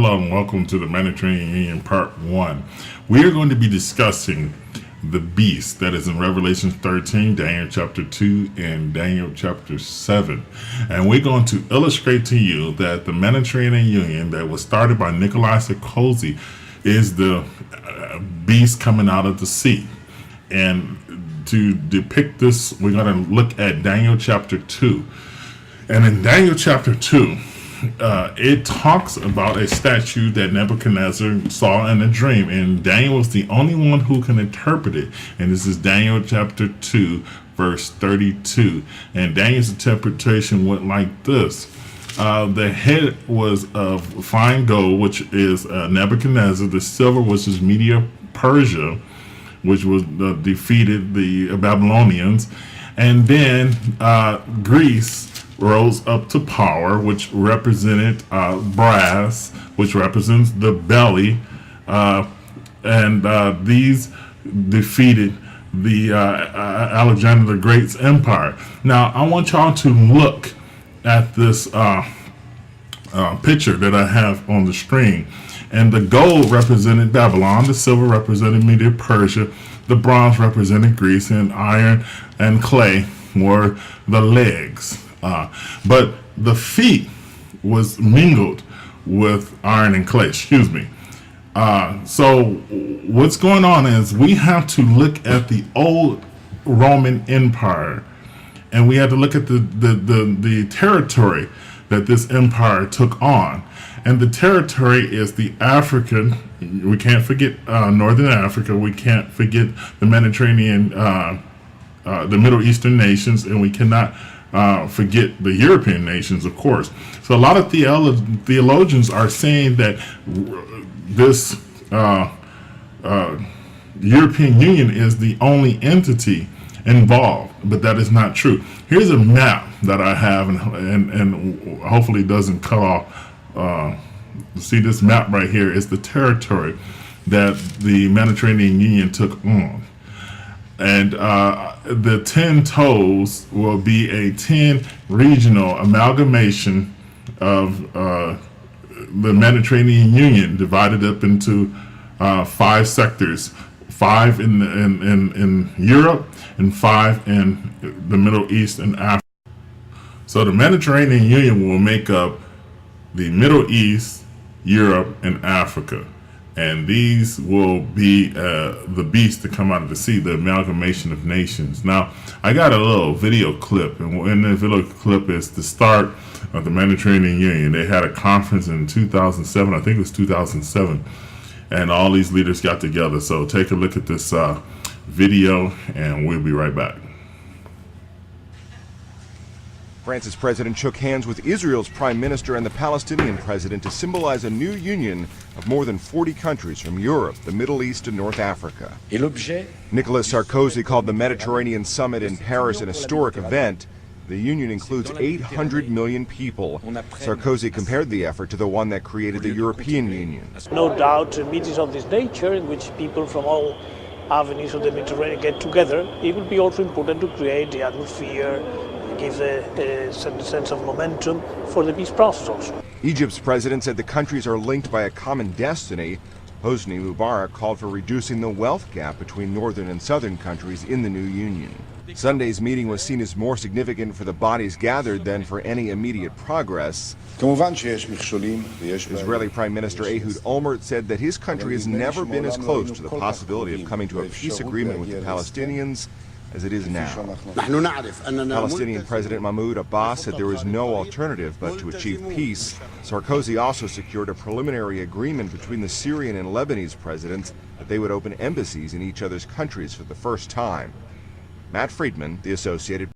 Hello and welcome to the Mediterranean Union Part 1. We are going to be discussing the beast that is in Revelation 13, Daniel chapter 2, and Daniel chapter 7. And we're going to illustrate to you that the Mediterranean Union that was started by Nikolai Sarkozy is the beast coming out of the sea. And to depict this, we're going to look at Daniel chapter 2. And in Daniel chapter 2, it talks about a statue that Nebuchadnezzar saw in a dream, and Daniel was the only one who can interpret it. And this is Daniel chapter 2, verse 32. And Daniel's interpretation went like this. The head was of fine gold, which is Nebuchadnezzar. The silver, which is Media Persia, which was defeated the Babylonians. And then Greece rose up to power, which represented brass, which represents the belly, and these defeated the Alexander the Great's empire. Now, I want y'all to look at this picture that I have on the screen. And the gold represented Babylon, the silver represented Media Persia, the bronze represented Greece, and iron and clay were the legs. But the feet was mingled with iron and clay, So what's going on is we have to look at the old Roman Empire, and we have to look at the territory that this empire took on. And the territory is the African, we can't forget Northern Africa, we can't forget the Mediterranean, the Middle Eastern nations, and we cannot forget the European nations, of course. So a lot of theologians are saying that this European Union is the only entity involved, but that is not true. Here's a map that I have, and hopefully it doesn't cut off. See this map right here is the territory that the Mediterranean Union took on. And the 10 toes will be a 10 regional amalgamation of the Mediterranean Union, divided up into 5 sectors, 5 in Europe and 5 in the Middle East and Africa. So the Mediterranean Union will make up the Middle East, Europe, and Africa. And these will be the beast to come out of the sea, the amalgamation of nations. Now, I got a little video clip, and in the video clip is the start of the Mediterranean Union. They had a conference in 2007, I think it was 2007, and all these leaders got together. So take a look at this video, and we'll be right back. France's president shook hands with Israel's prime minister and the Palestinian president to symbolize a new union of more than 40 countries from Europe, the Middle East, and North Africa. Nicolas Sarkozy called the Mediterranean Summit in Paris an historic event. The union includes 800 million people. Sarkozy compared the effort to the one that created the European Union. No doubt, meetings of this nature, in which people from all avenues of the Mediterranean get together, it will be also important to create the atmosphere, give a certain sense of momentum for the peace process also. Egypt's president said the countries are linked by a common destiny. Hosni Mubarak called for reducing the wealth gap between northern and southern countries in the new union. Sunday's meeting was seen as more significant for the bodies gathered than for any immediate progress. Israeli Prime Minister Ehud Olmert said that his country has never been as close to the possibility of coming to a peace agreement with the Palestinians as it is now. Palestinian President Mahmoud Abbas said there is no alternative but to achieve peace. Sarkozy also secured a preliminary agreement between the Syrian and Lebanese presidents that they would open embassies in each other's countries for the first time. Matt Friedman, The Associated